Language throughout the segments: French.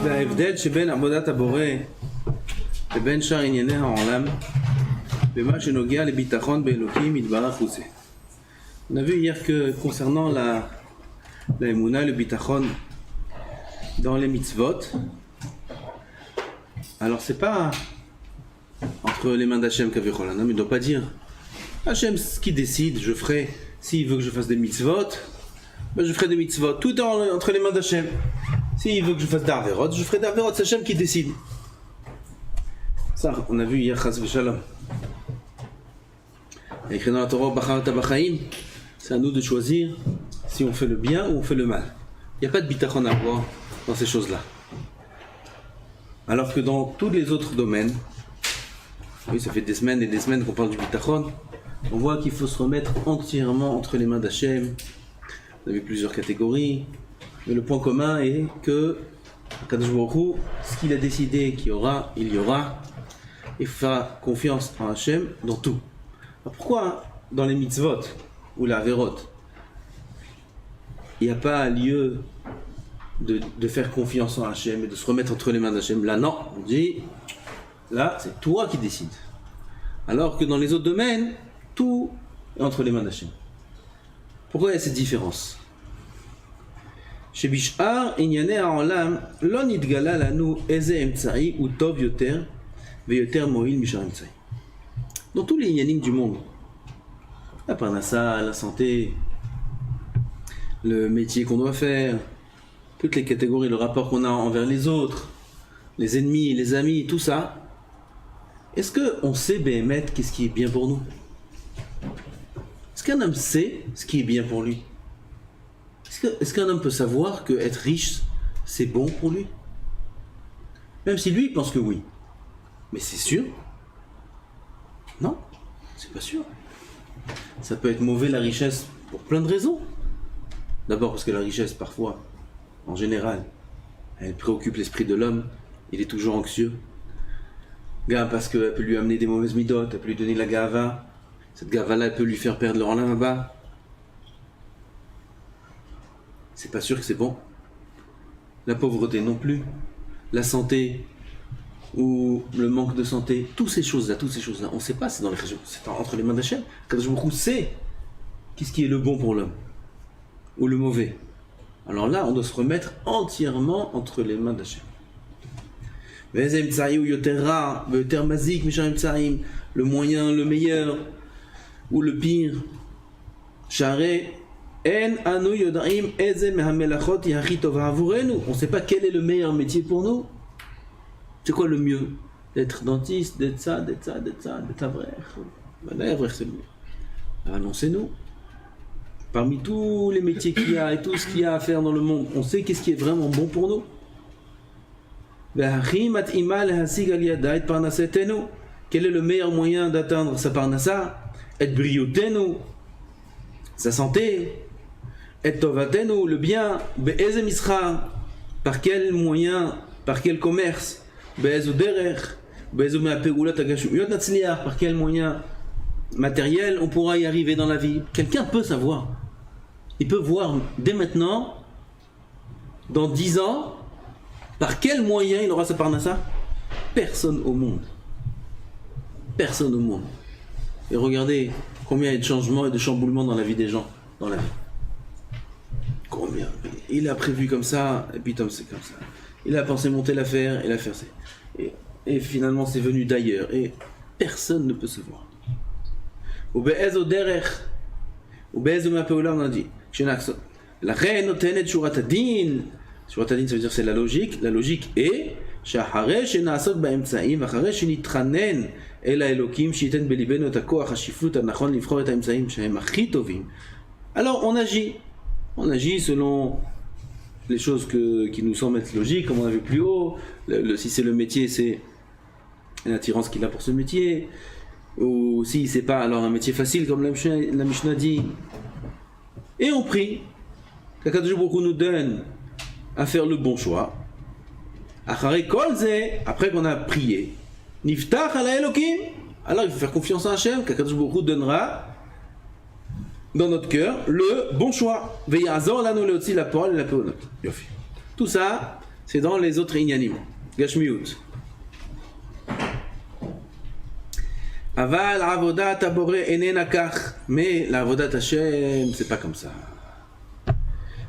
וההבדל שבין עבודת הבורא לבין שאר ענייני העולם במה שנוגע לביטחון באלוקים יתברך הוא זה. On a vu hier que concernant la émouna, le bitachon dans les mitzvot, alors c'est pas entre les mains d'Hachem qu'avechol, un homme ne doit pas dire Hachem ce qui décide, je ferai, s'il veut que je fasse des mitzvot, ben je ferai des mitzvot, tout est entre les mains d'Hachem. S'il veut que je fasse d'Averot, je ferai d'Averot, c'est Hachem qui décide. Ça, on a vu hier Chas v'Shalom. Il y a écrit dans la Torah Bachar Tabachaim, c'est à nous de choisir si on fait le bien ou on fait le mal. Il n'y a pas de bitachon à avoir dans ces choses-là. Alors que dans tous les autres domaines, oui, ça fait des semaines et des semaines qu'on parle du bitachon, on voit qu'il faut se remettre entièrement entre les mains d'Hachem. On a vu plusieurs catégories, mais le point commun est que Kadosh Baruch Hu, ce qu'il a décidé qu'il y aura, il y aura. Il faut faire confiance en Hachem dans tout. Alors pourquoi dans les mitzvot ou la Averot, il n'y a pas lieu de faire confiance en Hachem et de se remettre entre les mains d'Hachem? Là non, on dit, là c'est toi qui décides. Alors que dans les autres domaines, tout est entre les mains d'Hachem. Pourquoi il y a cette différence? Chez Bishar, Inyane Ha'olam, lo nitgala lanu eze emtsa'i ou tov yoter veyoter mo'il mishar emtsa'i. Dans tous les inyanim du monde, la parnassa, la santé, le métier qu'on doit faire, toutes les catégories, le rapport qu'on a envers les autres, les ennemis, les amis, tout ça, est-ce qu'on sait Béhémet qu'est-ce qui est bien pour nous? Est-ce qu'un homme sait ce qui est bien pour lui? Est-ce qu'un homme peut savoir que être riche, c'est bon pour lui? Même si lui pense que oui. Mais c'est sûr? Non, c'est pas sûr. Ça peut être mauvais la richesse pour plein de raisons. D'abord parce que la richesse, parfois, en général, elle préoccupe l'esprit de l'homme. Il est toujours anxieux. Parce qu'elle peut lui amener des mauvaises midotes, elle peut lui donner de la gava. Cette gava-là, elle peut lui faire perdre le rang là-bas. C'est pas sûr que c'est bon. La pauvreté non plus. La santé ou le manque de santé. Toutes ces choses-là, on ne sait pas, c'est dans les régions, c'est entre les mains d'Hachem. Quand je me sait qu'est-ce qui est le bon pour l'homme ou le mauvais. Alors là, on doit se remettre entièrement entre les mains d'Hachem. Le moyen, le meilleur ou le pire. On ne sait pas quel est le meilleur métier pour nous. C'est quoi le mieux? D'être dentiste, d'être ça, d'être avraire. L'avraire c'est le mieux. Annoncez-nous. Parmi tous les métiers qu'il y a et tout ce qu'il y a à faire dans le monde, on sait qu'est-ce qui est vraiment bon pour nous. Quel est le meilleur moyen d'atteindre sa parnassa? Et briotenu, sa santé. Et tovatenu, le bien. Be'eze misra, par quel moyen, par quel commerce? Be'ezu derech, be'ezu me'apegoulat agashumiyot natzliach, par quel moyen matériel on pourra y arriver dans la vie? Quelqu'un peut savoir. Il peut voir dès maintenant, dans 10 ans, par quel moyen il aura sa parnassa? Personne au monde. Personne au monde. Et regardez combien il y a de changements et de chamboulements dans la vie des gens, dans la vie. Combien? Il a prévu comme ça, et puis c'est comme ça. Il a pensé monter l'affaire, et l'affaire c'est... Et finalement c'est venu d'ailleurs, et personne ne peut se voir. Ube'ez o derech, ube'ez o ma'peula, on a dit, la reine notenet shurat hadin. Shurat hadin ça veut dire c'est la logique. La logique est שאחרי שנעסוק באמצעים ואחרי שנתחנן אל האלוקים שייתן בליבנו את הכוח השפלות הנכון לבחור את האמצעים שהם הכי טובים. Alors on agit selon les choses qui nous semblent être logiques, comme on a vu plus haut. Si c'est le métier, c'est une attirance qu'il a pour ce métier, ou si c'est pas, alors un métier facile comme la Mishnah dit. Et on prie qu'Akadosh Baruch Hu nous donne à faire le bon choix. Après qu'on a prié, Niftach ala Elokim, alors il faut faire confiance à Hachem, qu'Akadosh Baruch Hu donnera dans notre cœur le bon choix. Ve'yazor lanu leotzi la parole et la peonot. Yofi. Tout ça, c'est dans les autres inyanim. Gashmiut. Aval avodat abore enena kach. Mais la avodat Hashem, c'est pas comme ça.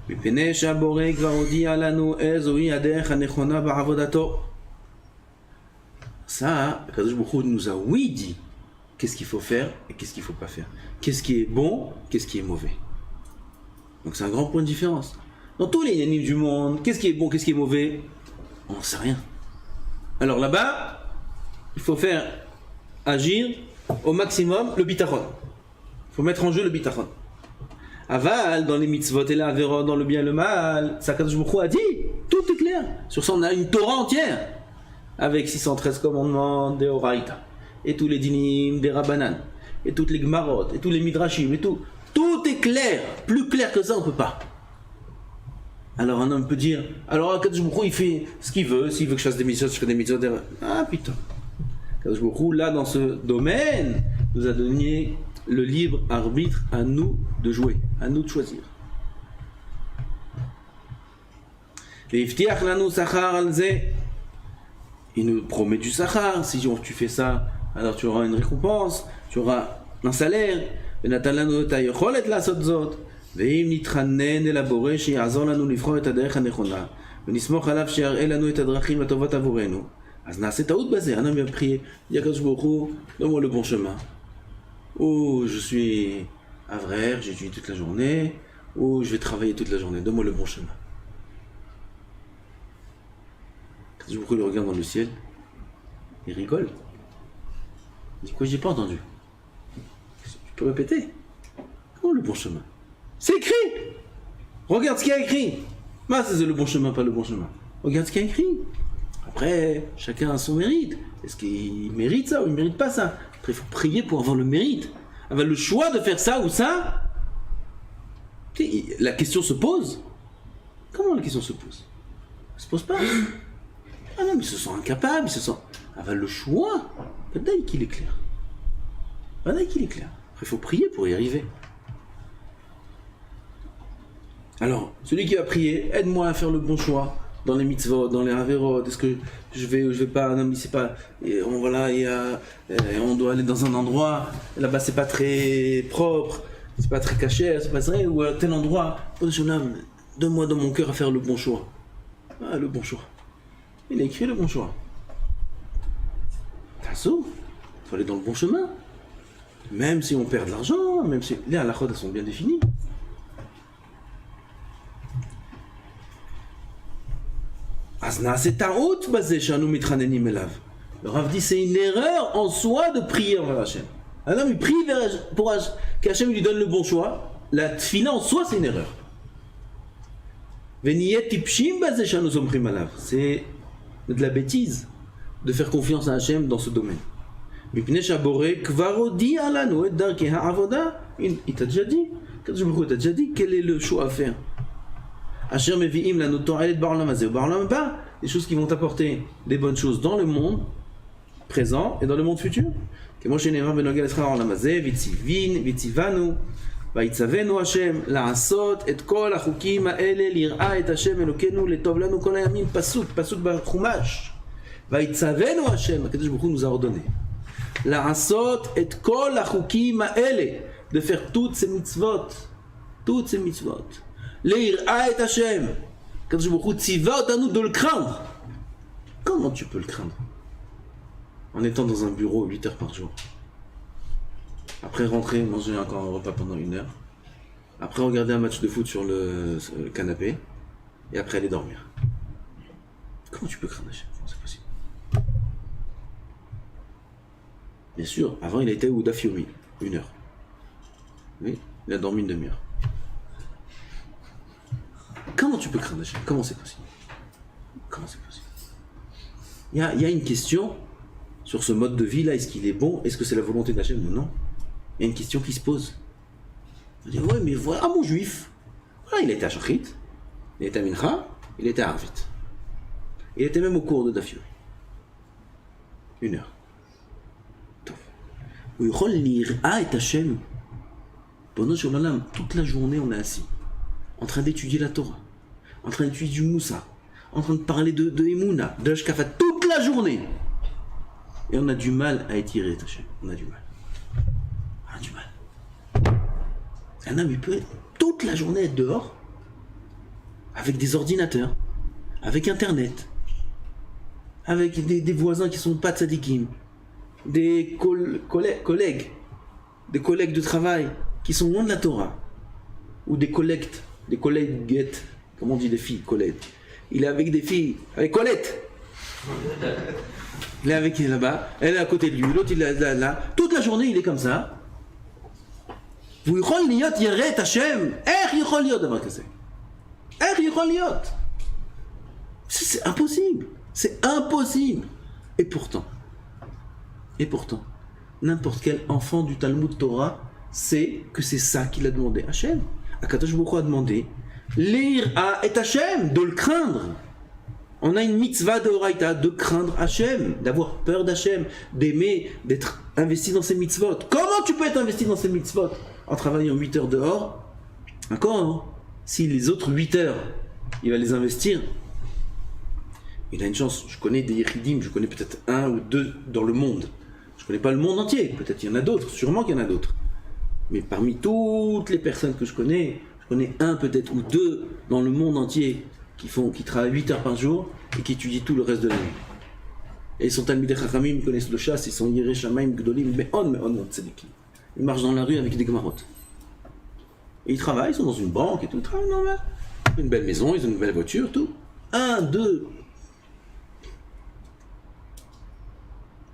מפני שהבורא כבר הודיע לנו איזוהי הדרך הנכונה בעבודתו. Ça, Akadosh Baruch Hu nous a oui dit qu'est-ce qu'il faut faire et qu'est-ce qu'il faut pas faire. Qu'est-ce qui est bon, qu'est-ce qui est mauvais. Donc c'est un grand point de différence. Dans tous les inanimes du monde, qu'est-ce qui est bon, qu'est-ce qui est mauvais, on n'en sait rien. Alors là-bas, il faut faire agir au maximum le bitachon. Il faut mettre en jeu le bitachon. Aval, dans les mitzvot et la averot, dans le bien et le mal, Akadosh Baruch Hu a dit, tout est clair. Sur ça, on a une Torah entière, avec 613 commandements des Horaïta, et tous les dinim des Rabbanan, et toutes les Gmarot, et tous les Midrashim, et tout. Tout est clair. Plus clair que ça, on peut pas. Alors un homme peut dire, alors Akadosh Baruch Hu, il fait ce qu'il veut, s'il veut que je fasse des mitzvot, je fais des mitzvot. Ah putain. Akadosh Baruch Hu, là, dans ce domaine, nous a donné le libre arbitre à nous de jouer, à nous de choisir. Il nous promet du sachar. Si tu fais ça, alors tu auras une récompense, tu auras un salaire. ואם נתחנן אל הבורא שיעזור לנו לבחור את הדרך הנכונה ונסמוך עליו שיראה לנו את הדרכים לטובת עבורנו, אז נעשה טעות בזה. Un homme vient prier, dit à Akadosh Baruch Hu, donne-moi le bon chemin. Ou je suis avraire, j'étudie toute la journée, ou je vais travailler toute la journée, donne-moi le bon chemin. Akadosh Baruch Hu le regarde dans le ciel, il rigole. Il dit quoi, j'ai pas entendu. Tu peux répéter? Comment le bon chemin? C'est écrit. Regarde ce qu'il y a écrit. Bah, c'est le bon chemin, pas le bon chemin. Regarde ce qu'il y a écrit. Après, chacun a son mérite. Est-ce qu'il mérite ça ou il ne mérite pas ça? Après, il faut prier pour avoir le mérite. Avoir le choix de faire ça ou ça. La question se pose. Comment la question se pose? Elle ne se pose pas. Ah non, mais ils se sont incapables, ils se sont... Avoir le choix. Peut-être qu'il est clair. Peut-être qu'il est clair. Après, il faut prier pour y arriver. Alors, celui qui va prier, aide-moi à faire le bon choix dans les mitzvot, dans les averot. Est-ce que je vais ou je vais pas? Non, mais c'est pas. Et on doit aller dans un endroit. Là-bas, c'est pas très propre, c'est pas très caché, c'est pas vrai. Ou à tel endroit. Oh, jeune homme, donne-moi dans mon cœur à faire le bon choix. Ah, le bon choix. Il a écrit le bon choix. Tasso, il faut aller dans le bon chemin. Même si on perd de l'argent, même si les halachot elles sont bien définies. Le Rav dit c'est une erreur en soi de prier vers Hachem. Un homme il prie pour qu'Hachem lui donne le bon choix. La tfila en soi c'est une erreur. C'est de la bêtise de faire confiance à Hachem dans ce domaine. Il t'a déjà dit, quel est le choix à faire. Des choses qui vont t'apporter des bonnes choses dans le monde présent et dans le monde futur. ויצוונו השם לעשות את כל החוקים האלה ליראה את השם אלוקינו לטוב לנו כל הימים. פסוק בחומש. ויצוונו השם, הקדוש ברוך הוא nous a ordonné לעשות את כל החוקים האלה, de faire toutes ces mitzvot, ליראה את השם. הקדוש ברוך הוא ציווה אותנו de le craindre. Comment tu peux le craindre en étant dans un bureau 8 heures par jour? Après rentrer, manger encore un repas pendant 1 heure. Après regarder un match de foot sur le canapé. Et après aller dormir. Comment tu peux craindre Hachem? Comment c'est possible? Bien sûr, avant il a été au Daf Yomi, 1 heure. Oui, il a dormi 1 demi-heure. Comment tu peux craindre Hachem? Comment c'est possible? Comment c'est possible? Il y a une question sur ce mode de vie là, est-ce qu'il est bon? Est-ce que c'est la volonté d'Hachem ou non? Il y a une question qui se pose. On dit, ouais, mais voilà mon juif. Voilà, il était à Shachrit, il était à Mincha, il était à Arvit. Il était même au cours de Daf Yomi. 1 heure. Où il rôle l'ira et Hachem. Pendant toute la journée, on est assis, en train d'étudier la Torah, en train d'étudier du Moussa, en train de parler de Emouna, de Hashkafa, toute la journée. Et on a du mal à étirer Hachem. On a du mal. On a du mal. Un homme, il peut toute la journée être dehors, avec des ordinateurs, avec Internet, avec des voisins qui sont pas tzadikim, des collègues de travail qui sont loin de la Torah, ou des collègues, comment on dit des filles, collègues. Il est avec des filles, avec Colette. Il est avec là-bas, elle est à côté de lui, l'autre il est là. Toute la journée il est comme ça. Vous יכולים להיות ירא את השם? איך יכול להיות דבר כזה? איך יכול להיות? C'est impossible. C'est impossible. Et pourtant, n'importe quel enfant du Talmud Torah sait que c'est ça qu'il a demandé. Hachem, Akadosh Baruch Hu a demandé lire à et Hachem, de le craindre. On a une mitzvah de Horaïta de craindre Hachem, d'avoir peur d'Hachem, d'aimer, d'être investi dans ses mitzvot. Comment tu peux être investi dans ses mitzvot en travaillant 8 heures dehors? D'accord, hein? Si les autres 8 heures, il va les investir, il a une chance. Je connais des Yeridim, je connais peut-être 1 ou 2 dans le monde. Je connais pas le monde entier, peut-être il y en a d'autres, sûrement qu'il y en a d'autres. Mais parmi toutes les personnes que je connais 1 peut-être ou 2 dans le monde entier qui travaillent 8 heures par jour et qui étudient tout le reste de la nuit. Et ils sont Talmidei Chachamim, ils connaissent le chasse, ils sont Yirei Shamayim, Gdolim, Me'on Tzedikim. Ils marchent dans la rue avec des Gemarot. Et ils travaillent, ils sont dans une banque et tout, ils travaillent normal. Ils ont une belle maison, ils ont une belle voiture, tout. 1, 2.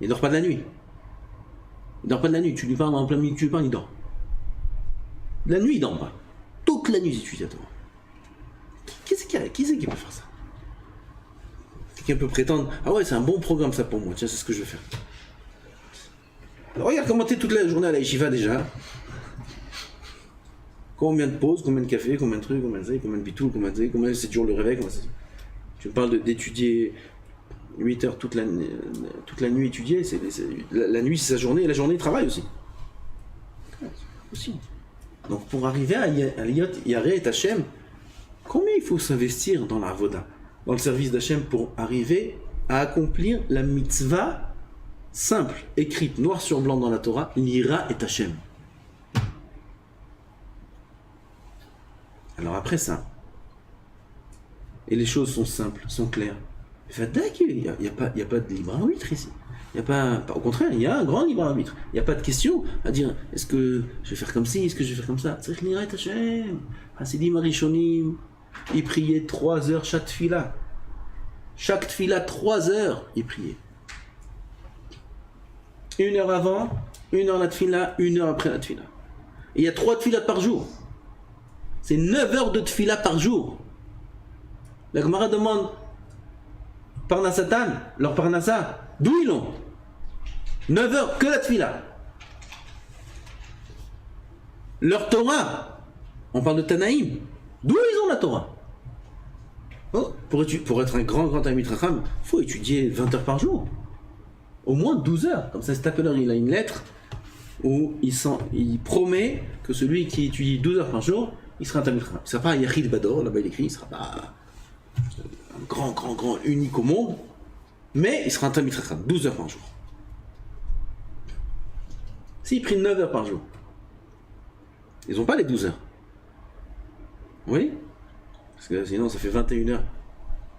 Il ne dort pas de la nuit. Il ne dort pas de la nuit. Tu lui parles en plein milieu, tu lui parles, il dort. La nuit, il ne dort pas. Toute la nuit, il étudie à toi. Qui c'est qui peut faire ça? Quelqu'un peut prétendre, ah ouais, c'est un bon programme ça pour moi, tiens, c'est ce que je vais faire. Alors, regarde comment t'es toute la journée à la yeshiva déjà. Combien de pauses, combien de café, combien de trucs, combien de bitoul, combien c'est toujours le réveil, tu me parles d'étudier 8 heures toute la nuit étudier, la nuit c'est sa journée, et la journée il travaille aussi. Donc pour arriver à Yareh et Hachem, combien il faut s'investir dans la avoda, dans le service d'Hachem pour arriver à accomplir la mitzvah simple, écrite noir sur blanc dans la Torah, l'Ira et Hachem. Alors après ça, et les choses sont simples, sont claires, il n'y a pas de libre arbitre ici. Au contraire, il y a un grand libre arbitre. Il n'y a pas de question à dire est-ce que je vais faire comme ci, est-ce que je vais faire comme ça. C'est l'Ira et Hachem. Hasidim Arishonim, ils priaient 3 heures chaque tfila. Chaque tfila, 3 heures, ils priaient. 1 heure avant, 1 heure la tfila, 1 heure après la tfila. Et il y a 3 tfilas par jour. C'est 9 heures de tfila par jour. La Gemara demande Parnassatan, leur Parnassa, d'où ils l'ont? 9 heures, que la tfila. Leur Torah, on parle de Tanaïm, d'où ils ont la Torah? Oh, pour être un grand Talmid Chacham, il faut étudier 20 heures par jour. Au moins 12 heures. Comme ça, cet appeleur, il a une lettre où il promet que celui qui étudie 12 heures par jour, il sera un Talmid Chacham. Il ne sera pas un Yachid Bador, là-bas il écrit, il ne sera pas un grand, unique au monde, mais il sera un Talmid Chacham, 12 heures par jour. S'il prie 9 heures par jour, ils n'ont pas les 12 heures. Oui? Parce que sinon ça fait 21 heures.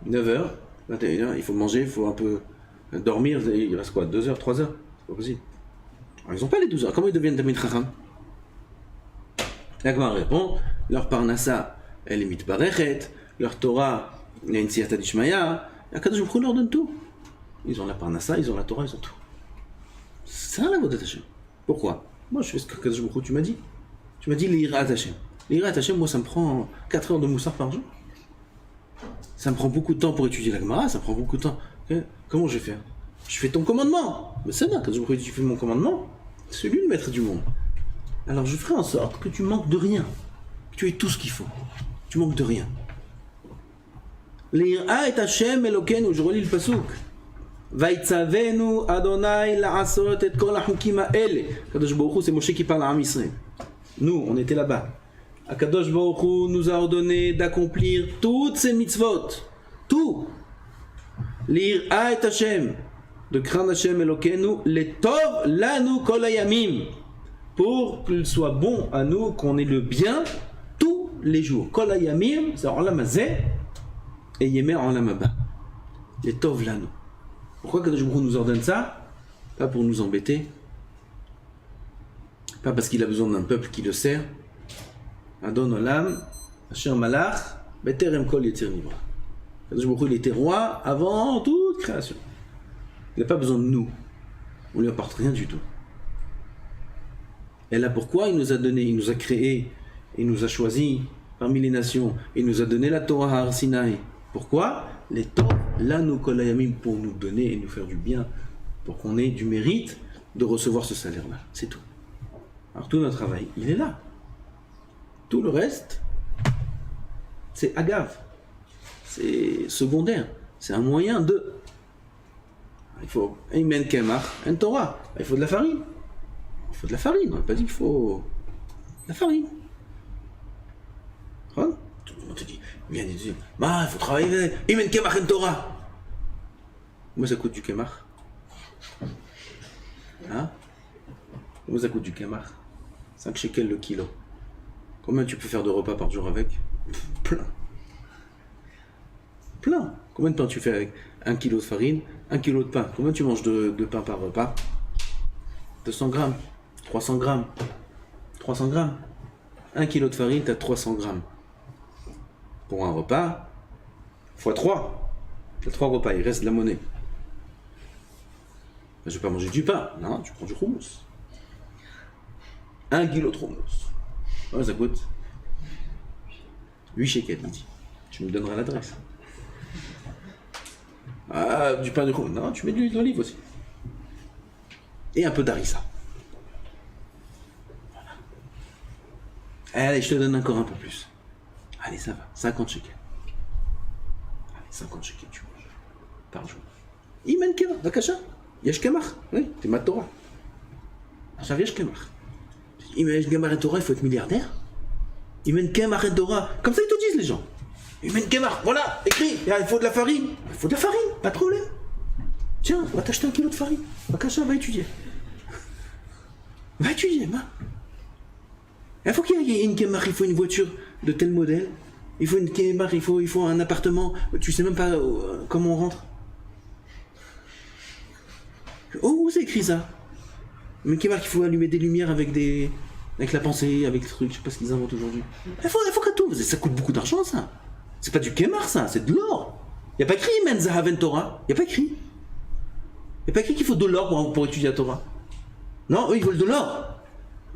9 heures, 21 heures, il faut manger, il faut un peu dormir, il reste quoi? 2 heures, 3 heures? C'est pas possible. Alors, ils n'ont pas les 12 heures, comment ils deviennent Talmid Chacham? La Gemara répond, leur Parnassa, elle est mitbarechet, leur Torah, il y a une siyata d'Ishmaya, Akadosh Baruch Hu leur donne tout. Ils ont la Parnassa, ils ont la Torah, ils ont tout. C'est ça la voie d'Hachem. Pourquoi? Moi je fais ce que Akadosh Baruch Hu tu m'as dit. Tu m'as dit l'Ira Hachem. L'Ira Hachem, moi ça me prend 4 heures de moussard par jour. Ça me prend beaucoup de temps pour étudier la Gemara, ça me prend beaucoup de temps. Comment je vais faire? Je fais ton commandement. Mais c'est bien, Akadosh Baruch Hu tu fais mon commandement, c'est lui le maître du monde. Alors je ferai en sorte que tu manques de rien. Que tu aies tout ce qu'il faut. Tu manques de rien. L'Ira et Hachem Elokeinu, je relis le pasuk. Vaitzavenu Adonai la'asot et kol hachukim ha'ele. Kadosh Baruch Hu, c'est Moshe qui parle à Am Yisraël. Nous, on était là-bas. Akadosh Baruch Hu nous a ordonné d'accomplir toutes ces mitzvot. tout. Lire à et Hashem, de craindre Hashem Elokeinu, les tov lanu kol hayamim, pour qu'il soit bon à nous, qu'on ait le bien tous les jours. Kol hayamim, c'est olam hazeh, et yemei olam haba. Les tov lanu. Pourquoi Kadosh Baruch Hu nous ordonne ça? Pas pour nous embêter, pas parce qu'il a besoin d'un peuple qui le sert. Adon olam, asher malach, beterem kol yetzir nivra. Kadosh Baruch Hu, il était roi avant toute création. Il n'a pas besoin de nous. On ne lui apporte rien du tout. Et là, pourquoi il nous a donné, il nous a créé, il nous a choisi parmi les nations, il nous a donné la Torah à Har Sinaï. Pourquoi? Les Tov, là, nous kol hayamim, pour nous donner et nous faire du bien, pour qu'on ait du mérite de recevoir ce salaire-là. C'est tout. Alors tout notre travail, il est là. Tout le reste, c'est agave. C'est secondaire. C'est un moyen de... Il faut Amen Kemach, un Torah. Il faut de la farine. Il faut de la farine. On n'a pas dit qu'il faut de la farine. Hein? Tout le monde te dit, viens dire, il faut travailler. Amen Kemach, un Torah. Moi, ça coûte du Kemach. Hein? Moi, ça coûte du Kemach. 5 shekels le kilo. Combien tu peux faire de repas par jour avec? Plein. Plein. Combien de pain tu fais avec 1 kilo de farine, 1 kilo de pain? Combien tu manges de pain par repas? 200 grammes, 300 grammes, 300 grammes. 1 kilo de farine, tu as 300 grammes. Pour un repas, x 3. Tu as 3 repas, il reste de la monnaie. Je ne vais pas manger du pain. Non, tu prends du houmous. 1 kilo de houmous. Ouais, ça coûte 8 shekels, il dit. Tu me donneras l'adresse. Ah, du pain de houmous. Non, tu mets de l'huile d'olive aussi. Et un peu d'harissa. Voilà. Allez, je te donne encore un peu plus. Allez, ça va. 50 shekels. Allez, 50 shekels, tu manges. Par jour. Imen kemach, dakasha. Yesh kemach. Oui, c'est ma Torah. Ça yesh kemach. Imen kemach et Torah, il faut être milliardaire. Imen kemach et Torah. Comme ça, ils te disent, les gens. Imen kemach, voilà, écrit. Il faut de la farine. Il faut de la farine, pas de problème. Tiens, va t'acheter 1 kilo de farine. Dakasha, va étudier. Va étudier, ma. Il faut qu'il y ait une kemach, il faut une voiture de tel modèle. Il faut une kemach, il faut un appartement. Tu sais même pas comment on rentre. Oh, où c'est écrit ça? Mais kemach, il faut allumer des lumières avec la pensée, avec le truc, je sais pas ce qu'ils inventent aujourd'hui. Il faut que tout. Ça coûte beaucoup d'argent, ça. C'est pas du kemach, ça, c'est de l'or. Il n'y a pas écrit Men Zahaven Torah. Il n'y a pas écrit. Il n'y a pas écrit qu'il faut de l'or pour étudier la Torah. Non, eux, ils veulent de l'or.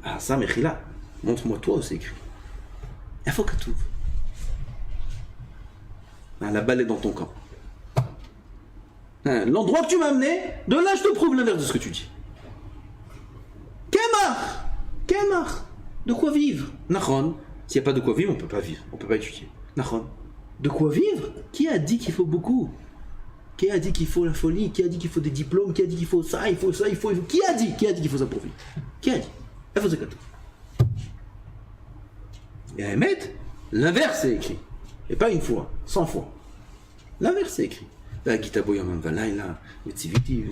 Ah, ça, Mechila, montre-moi toi où c'est écrit. Il faut que tout. Ah, la balle est dans ton camp. Hein, l'endroit que tu m'as amené, de là, je te prouve l'inverse de ce que tu dis. Kemach. De quoi vivre? Nachon. S'il n'y a pas de quoi vivre, on ne peut pas vivre. On ne peut pas étudier. Nachon. De quoi vivre? Qui a dit qu'il faut beaucoup? Qui a dit qu'il faut la folie? Qui a dit qu'il faut des diplômes? Qui a dit qu'il faut ça, il faut ça, il faut... Qui a dit qu'il faut ça pour vivre? Qui a dit? Il faut ça comme tout. Et à Emet, l'inverse est écrit. Et pas une fois, 100 fois. L'inverse est écrit. La Gita Boyamam Valaïla, Vetiviti,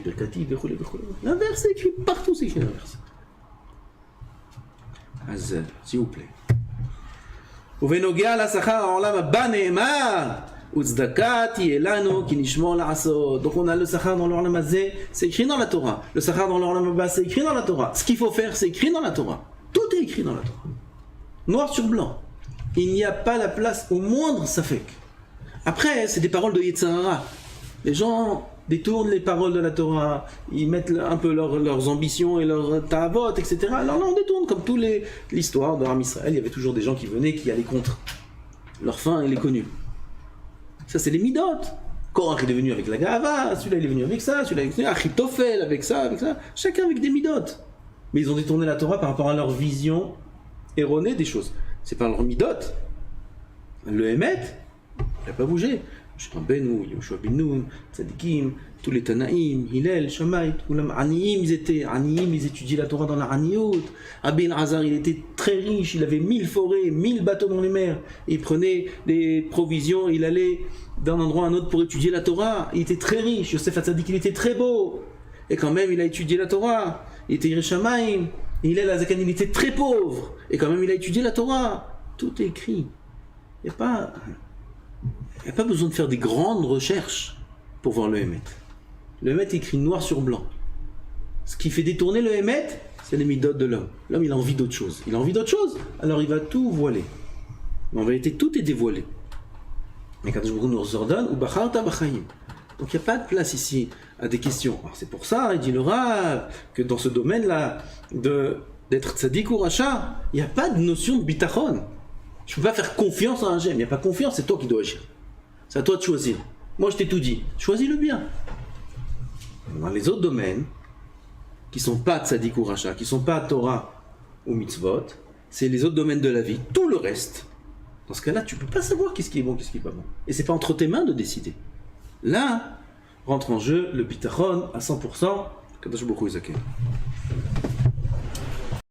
Berkati, Verroulé. L'inverse est écrit partout, c'est écrit l'inverse. אז s'il vous plaît. ובנוגע לשכר העולם הבא נאמר וצדקה תהיה לנו כי נשמור לעשות. Donc on a le sachar dans l'olam hazeh, c'est écrit dans la Torah. Le sachar dans l'olam haba, c'est écrit dans la Torah. Ce qu'il faut faire, c'est écrit dans la Torah. Tout est écrit dans la Torah. Noir sur blanc. Il n'y a pas la place au moindre safek. Après, c'est des paroles de Yetzirah. Les gens détournent les paroles de la Torah, ils mettent un peu leurs ambitions et leurs ta'avot, etc. Alors là, on détourne, comme toute l'histoire de Am Israël, il y avait toujours des gens qui venaient, qui allaient contre. Leur fin, il est connu. Ça, c'est les midot. Korach est venu avec la Gahava, celui-là, il est venu avec ça, celui-là, il est venu Achitophel avec ça. Chacun avec des midot. Mais ils ont détourné la Torah par rapport à leur vision erronée des choses. C'est pas leur midot. Le Hémet, il n'a pas bougé. Moshe Rabbeinu, Yoshua ben Nun, Tzadikim, tous les Tanaïm, Hillel, Shammai, Aniim, ils étudiaient la Torah dans la Aniyot. Rabbi Elazar, il était très riche, il avait 1000 forêts, 1000 bateaux dans les mers. Il prenait des provisions, il allait d'un endroit à un autre pour étudier la Torah. Il était très riche. Yosef Hatzadik, il était très beau. Et quand même, il a étudié la Torah. Il était Yerushalayim. Hillel Azakan, il était très pauvre. Et quand même, il a étudié la Torah. Tout est écrit. Il n'y a pas besoin de faire des grandes recherches pour voir le Hémet. Le Hémet est écrit noir sur blanc. Ce qui fait détourner le Hémet, c'est les midotes de l'homme. L'homme, il a envie d'autre chose. Il a envie d'autre chose, alors il va tout voiler. Mais en vérité, tout est dévoilé. Mais quand je nous ordonne, ou bacharta bachayim. Donc il n'y a pas de place ici à des questions. Alors c'est pour ça, il dit le Rav, que dans ce domaine-là, d'être tzaddik ou racha, il n'y a pas de notion de bitachon. Je ne peux pas faire confiance à un gemme. Il n'y a pas confiance, c'est toi qui dois agir. C'est à toi de choisir. Moi, je t'ai tout dit. Choisis le bien. Dans les autres domaines, qui ne sont pas tzaddik ou racha, qui ne sont pas Torah ou mitzvot, c'est les autres domaines de la vie. Tout le reste, dans ce cas-là, tu ne peux pas savoir qu'est-ce qui est bon, qu'est-ce qui n'est pas bon. Et ce n'est pas entre tes mains de décider. Là, rentre en jeu le bitachon à 100%, Kadosh Baruch Hu Yizaken.